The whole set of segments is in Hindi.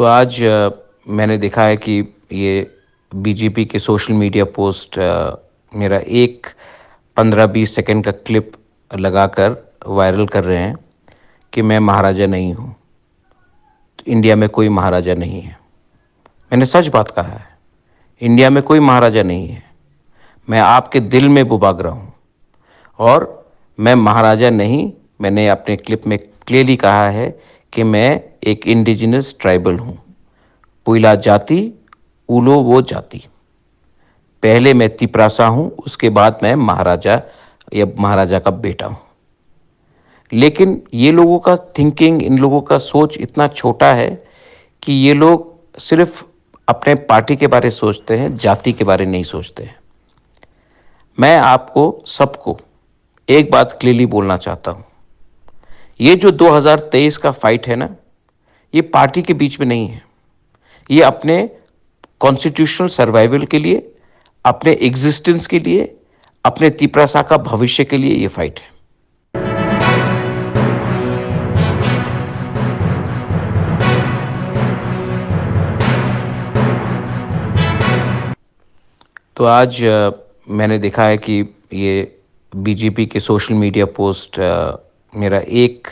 तो आज मैंने देखा है कि ये बीजेपी के सोशल मीडिया पोस्ट मेरा एक 15-20 सेकंड का क्लिप लगाकर वायरल कर रहे हैं कि मैं महाराजा नहीं हूँ। तो इंडिया में कोई महाराजा नहीं है। मैंने सच बात कहा है। इंडिया में कोई महाराजा नहीं है। मैं आपके दिल में बुबागरा हूँ और मैं महाराजा नहीं। मैंने अपने क्लिप में क्लियरली कहा है कि मैं एक इंडिजिनस ट्राइबल हूँ, पुइला जाति, उलो वो जाति। पहले मैं तिपरासा हूँ, उसके बाद मैं महाराजा या महाराजा का बेटा हूँ। लेकिन ये लोगों का थिंकिंग, इन लोगों का सोच इतना छोटा है कि ये लोग सिर्फ अपने पार्टी के बारे सोचते हैं, जाति के बारे नहीं सोचते हैं। मैं आपको सबको एक बात क्लियरली बोलना चाहता हूँ। ये जो 2023 का फाइट है ना, ये पार्टी के बीच में नहीं है। ये अपने कॉन्स्टिट्यूशनल सर्वाइवल के लिए, अपने एग्जिस्टेंस के लिए, अपने तिपरासा का भविष्य के लिए ये फाइट है। तो आज मैंने देखा है कि ये बीजेपी के सोशल मीडिया पोस्ट मेरा एक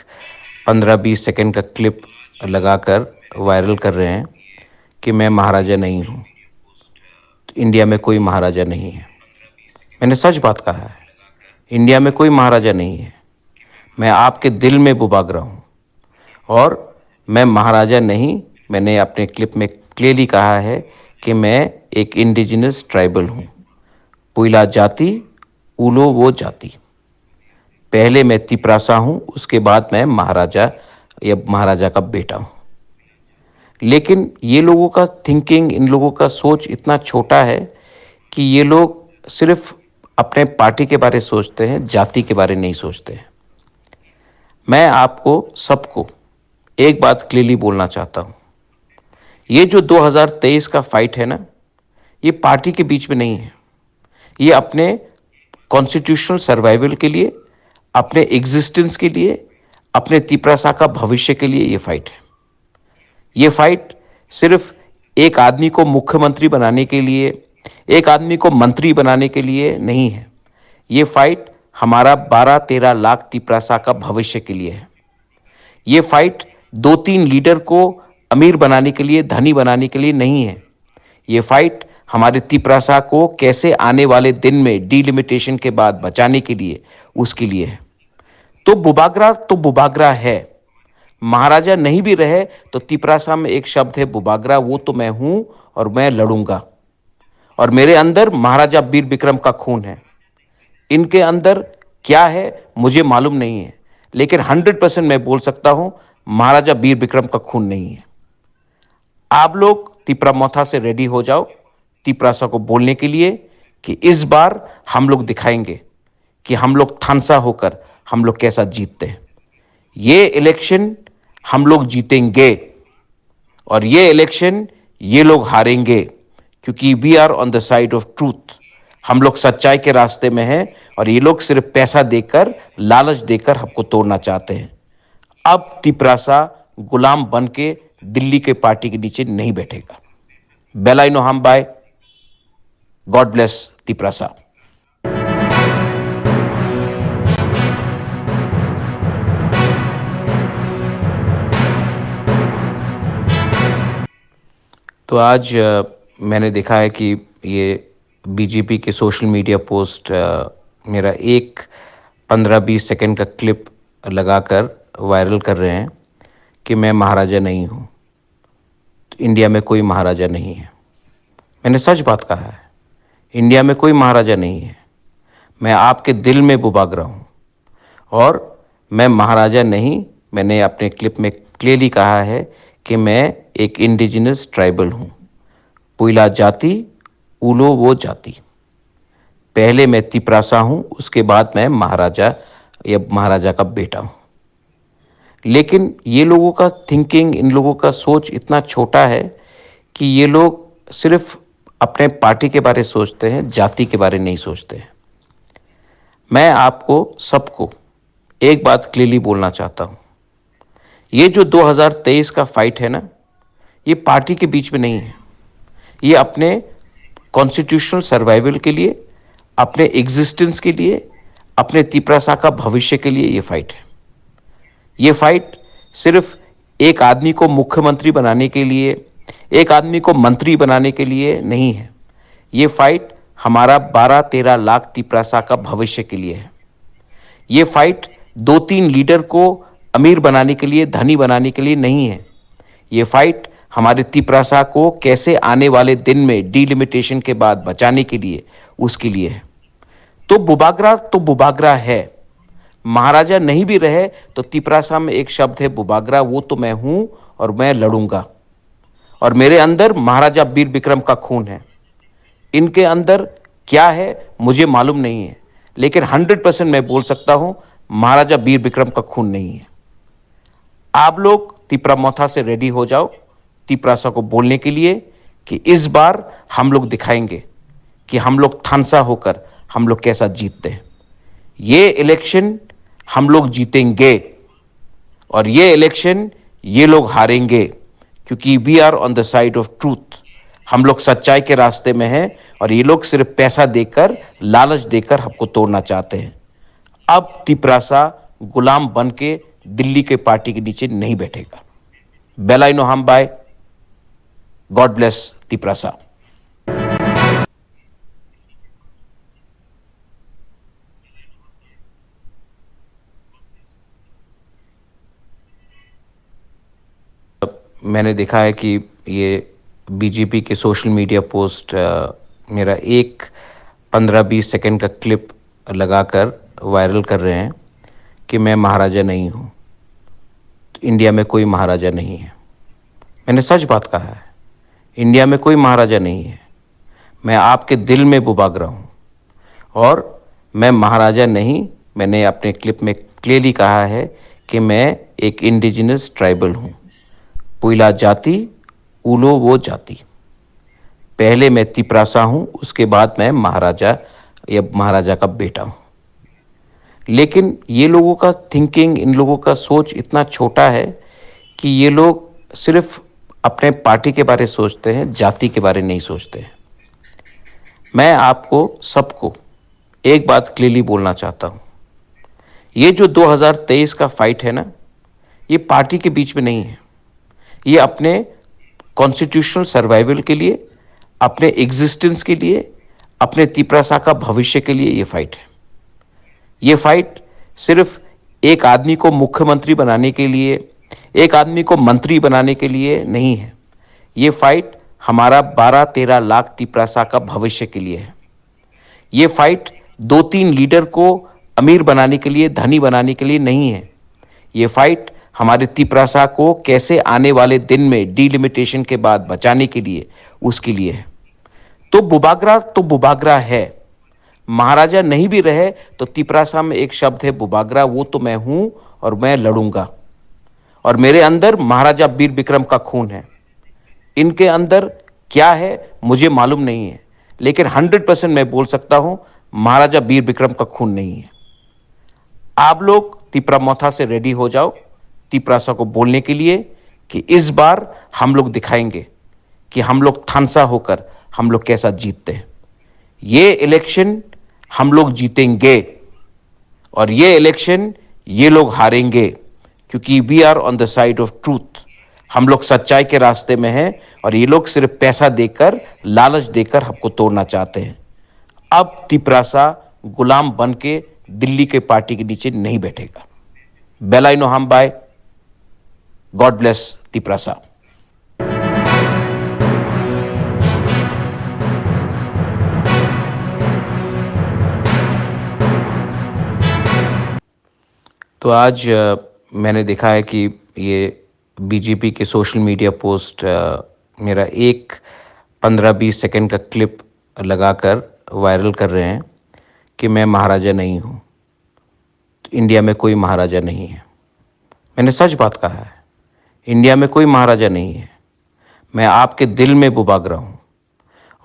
15-20 सेकंड का क्लिप लगाकर वायरल कर रहे हैं कि मैं महाराजा नहीं हूँ। तो इंडिया में कोई महाराजा नहीं है। मैंने सच बात कहा है। इंडिया में कोई महाराजा नहीं है। मैं आपके दिल में बुबागरा हूँ और मैं महाराजा नहीं। मैंने अपने क्लिप में क्लियरली कहा है कि मैं एक इंडिजिनस ट्राइबल हूँ, पुइला जाति, उलो वो जाति। पहले मैं तिपरासा हूँ, उसके बाद मैं महाराजा या महाराजा का बेटा हूँ। लेकिन ये लोगों का थिंकिंग, इन लोगों का सोच इतना छोटा है कि ये लोग सिर्फ अपने पार्टी के बारे सोचते हैं, जाति के बारे नहीं सोचते हैं। मैं आपको सबको एक बात क्लियरली बोलना चाहता हूँ। ये जो 2023 का फाइट है ना, ये पार्टी के बीच में नहीं है। ये अपने कॉन्स्टिट्यूशनल सर्वाइवल के लिए, अपने एग्जिस्टेंस के लिए, अपने तिपरासा का भविष्य के लिए ये फाइट है। ये फाइट सिर्फ एक आदमी को मुख्यमंत्री बनाने के लिए, एक आदमी को मंत्री बनाने के लिए नहीं है। ये फाइट हमारा 12-13 लाख तिपरासा का भविष्य के लिए है। ये फाइट 2-3 लीडर को अमीर बनाने के लिए, धनी बनाने के लिए नहीं है। ये फाइट हमारे तिपरासा को कैसे आने वाले दिन में डिलिमिटेशन के बाद बचाने के लिए, उसके लिए है। तो बुबागरा है। महाराजा नहीं भी रहे तो तिपरासा में एक शब्द है बुबागरा, वो तो मैं हूं और मैं लड़ूंगा। और मेरे अंदर महाराजा वीर विक्रम का खून है। इनके अंदर क्या है मुझे मालूम नहीं है, लेकिन 100% मैं बोल सकता हूं महाराजा वीर विक्रम का खून नहीं है। आप लोग तिपरामोथा से रेडी हो जाओ तिपरासा को बोलने के लिए कि इस बार हम लोग दिखाएंगे कि हम लोग थानसा होकर हम लोग कैसा जीतते हैं। ये इलेक्शन हम लोग जीतेंगे और ये इलेक्शन ये लोग हारेंगे, क्योंकि we are on the side of truth. हम लोग सच्चाई के रास्ते में हैं और ये लोग सिर्फ पैसा देकर, लालच देकर हमको तोड़ना चाहते हैं। अब तिपरासा गुलाम बन के दिल्ली के पार्टी के नीचे नहीं बैठेगा। बेलाइनो हम बाय। God bless Tiprasa. तो आज मैंने देखा है कि ये बीजेपी के सोशल मीडिया पोस्ट मेरा एक 15-20 सेकंड का क्लिप लगाकर वायरल कर रहे हैं कि मैं महाराजा नहीं हूँ। तो इंडिया में कोई महाराजा नहीं है। मैंने सच बात कहा है। इंडिया में कोई महाराजा नहीं है। मैं आपके दिल में बुबागरा हूँ और मैं महाराजा नहीं। मैंने अपने क्लिप में क्लियरली कहा है कि मैं एक इंडिजिनस ट्राइबल हूँ, पुइला जाति, उलो वो जाति। पहले मैं तिपरासा हूँ, उसके बाद मैं महाराजा या महाराजा का बेटा हूँ। लेकिन ये लोगों का थिंकिंग, इन लोगों का सोच इतना छोटा है कि ये लोग सिर्फ अपने पार्टी के बारे सोचते हैं, जाति के बारे नहीं सोचते हैं। मैं आपको सबको एक बात क्लियरली बोलना चाहता हूँ। ये जो 2023 का फाइट है ना, ये पार्टी के बीच में नहीं है। ये अपने कॉन्स्टिट्यूशनल सर्वाइवल के लिए, अपने एग्जिस्टेंस के लिए, अपने तिपरासा का भविष्य के लिए ये फाइट है। ये फाइट सिर्फ एक आदमी को मुख्यमंत्री बनाने के लिए, एक आदमी को मंत्री बनाने के लिए नहीं है। ये फाइट हमारा 12-13 लाख तिपरासा का भविष्य के लिए है। ये फाइट 2-3 लीडर को अमीर बनाने के लिए, धनी बनाने के लिए नहीं है। ये फाइट हमारे तिपरासा को कैसे आने वाले दिन में डिलिमिटेशन के बाद बचाने के लिए, उसके लिए है। तो बुबागरा है। महाराजा नहीं भी रहे तो तिपरासा में एक शब्द है बुबागरा, वो तो मैं हूं और मैं लड़ूंगा। और मेरे अंदर महाराजा वीर विक्रम का खून है। इनके अंदर क्या है मुझे मालूम नहीं है, लेकिन 100% मैं बोल सकता हूं महाराजा वीर विक्रम का खून नहीं है। आप लोग तिपरामोथा से रेडी हो जाओ तिपरासा को बोलने के लिए कि इस बार हम लोग दिखाएंगे कि हम लोग थानसा होकर हम लोग कैसा जीतते हैं। ये इलेक्शन हम लोग जीतेंगे और ये इलेक्शन ये लोग हारेंगे, क्योंकि we are on the side of truth. हम लोग सच्चाई के रास्ते में हैं और ये लोग सिर्फ पैसा देकर, लालच देकर हमको तोड़ना चाहते हैं। अब तिपरासा गुलाम बन के दिल्ली के पार्टी के नीचे नहीं बैठेगा। बेलाइनो हम बाय। God bless Tiprasa. मैंने देखा है कि ये बीजेपी के सोशल मीडिया पोस्ट मेरा एक 15-20 सेकंड का क्लिप लगाकर वायरल कर रहे हैं कि मैं महाराजा नहीं हूँ, इंडिया में कोई महाराजा नहीं है। मैंने सच बात कहा है, इंडिया में कोई महाराजा नहीं है। मैं आपके दिल में बुबागरा हूँ और मैं महाराजा नहीं। मैंने अपने क्लिप में क्लियरली कहा है कि मैं एक इंडिजिनस ट्राइबल हूँ, पुइला जाति, उलो वो जाति। पहले मैं तिपरासा हूँ, उसके बाद मैं महाराजा या महाराजा का बेटा हूँ। लेकिन ये लोगों का थिंकिंग, इन लोगों का सोच इतना छोटा है कि ये लोग सिर्फ अपने पार्टी के बारे सोचते हैं, जाति के बारे नहीं सोचते हैं। मैं आपको सबको एक बात क्लियरली बोलना चाहता हूँ, ये जो 2023 का फाइट है ना, ये पार्टी के बीच में नहीं है। ये अपने कॉन्स्टिट्यूशनल सर्वाइवल के लिए, अपने एग्जिस्टेंस के लिए, अपने तिपरासा का भविष्य के लिए ये फाइट है। ये फाइट सिर्फ एक आदमी को मुख्यमंत्री बनाने के लिए, एक आदमी को मंत्री बनाने के लिए नहीं है। ये फाइट हमारा 12-13 लाख तिपरासा का भविष्य के लिए है। ये फाइट 2-3 लीडर को अमीर बनाने के लिए, धनी बनाने के लिए नहीं है। ये फाइट हमारे तिपरासा को कैसे आने वाले दिन में डिलिमिटेशन के बाद बचाने के लिए, उसके लिए है। तो बुबागरा है। महाराजा नहीं भी रहे तो तिपरासा में एक शब्द है बुबागरा, वो तो मैं हूं और मैं लड़ूंगा। और मेरे अंदर महाराजा वीर विक्रम का खून है। इनके अंदर क्या है मुझे मालूम नहीं है, लेकिन 100% मैं बोल सकता हूं महाराजा वीर विक्रम का खून नहीं है। आप लोग तिपरामोथा से रेडी हो जाओ तिपरासा को बोलने के लिए कि इस बार हम लोग दिखाएंगे कि हम लोग थानसा होकर हम लोग कैसा जीतते हैं। ये इलेक्शन हम लोग जीतेंगे और ये इलेक्शन ये लोग हारेंगे, क्योंकि we are on the side of truth. हम लोग सच्चाई के रास्ते में हैं और ये लोग सिर्फ पैसा देकर, लालच देकर हमको तोड़ना चाहते हैं। अब तिपरासा गुलाम बन के दिल्ली के पार्टी के नीचे नहीं बैठेगा। बेलाइनो हम बाय। God bless Tiprasa. तो आज मैंने देखा है कि ये बीजेपी के सोशल मीडिया पोस्ट मेरा एक 15-20 सेकंड का क्लिप लगाकर वायरल कर रहे हैं कि मैं महाराजा नहीं हूँ, इंडिया में कोई महाराजा नहीं है। मैंने सच बात कहा है, इंडिया में कोई महाराजा नहीं है। मैं आपके दिल में बुबागरा हूँ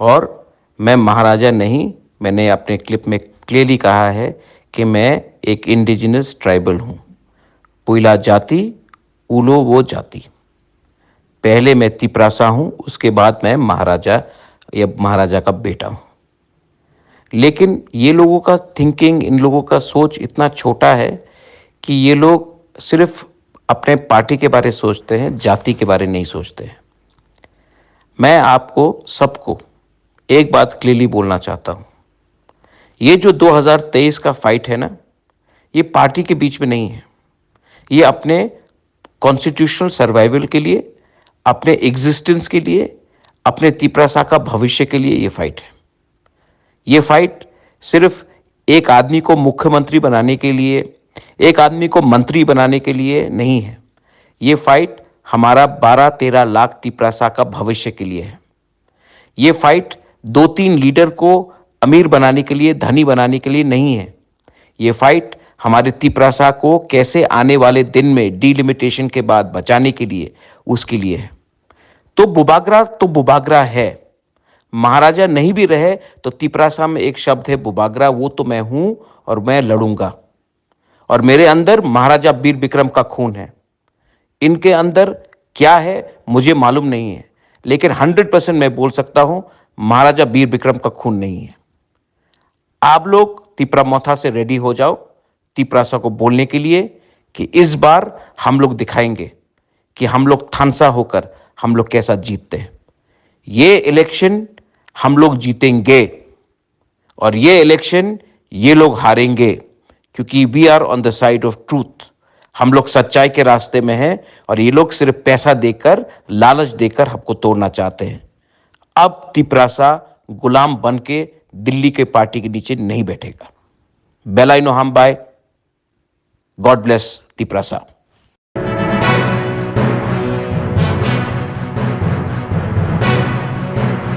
और मैं महाराजा नहीं। मैंने अपने क्लिप में क्लियरली कहा है कि मैं एक इंडिजिनस ट्राइबल हूँ, पुइला जाति, उलो वो जाति। पहले मैं तिपरासा हूं, उसके बाद मैं महाराजा या महाराजा का बेटा हूं। लेकिन ये लोगों का थिंकिंग, इन लोगों का सोच इतना छोटा है कि ये लोग सिर्फ अपने पार्टी के बारे सोचते हैं, जाति के बारे नहीं सोचते हैं। मैं आपको सबको एक बात क्लियरली बोलना चाहता हूं, ये जो 2023 का फाइट है ना, ये पार्टी के बीच में नहीं है। ये अपने कॉन्स्टिट्यूशनल सर्वाइवल के लिए, अपने एग्जिस्टेंस के लिए, अपने तिपरासा का भविष्य के लिए ये फाइट है। ये फाइट सिर्फ एक आदमी को मुख्यमंत्री बनाने के लिए, एक आदमी को मंत्री बनाने के लिए नहीं है। ये फाइट हमारा 12-13 लाख तिपरासा का भविष्य के लिए है। ये फाइट 2-3 लीडर को अमीर बनाने के लिए, धनी बनाने के लिए नहीं है। ये फाइट हमारे तिपरासा को कैसे आने वाले दिन में डिलिमिटेशन के बाद बचाने के लिए, उसके लिए है। तो बुबागरा है। महाराजा नहीं भी रहे तो तिपरासा में एक शब्द है बुबागरा, वो तो मैं हूं और मैं लड़ूंगा। और मेरे अंदर महाराजा वीर विक्रम का खून है। इनके अंदर क्या है मुझे मालूम नहीं है, लेकिन 100% मैं बोल सकता हूं महाराजा वीर विक्रम का खून नहीं है। आप लोग तिपरामोथा से रेडी हो जाओ तिपरासा को बोलने के लिए कि इस बार हम लोग दिखाएंगे कि हम लोग थानसा होकर हम लोग कैसा जीतते हैं। ये इलेक्शन हम लोग जीतेंगे और ये इलेक्शन ये लोग हारेंगे, क्योंकि we are on the side of truth. हम लोग सच्चाई के रास्ते में हैं और ये लोग सिर्फ पैसा देकर, लालच देकर हमको तोड़ना चाहते हैं। अब तिपरासा गुलाम बन के दिल्ली के पार्टी के नीचे नहीं बैठेगा। बेलाइनो हम बाय। God bless Tiprasa.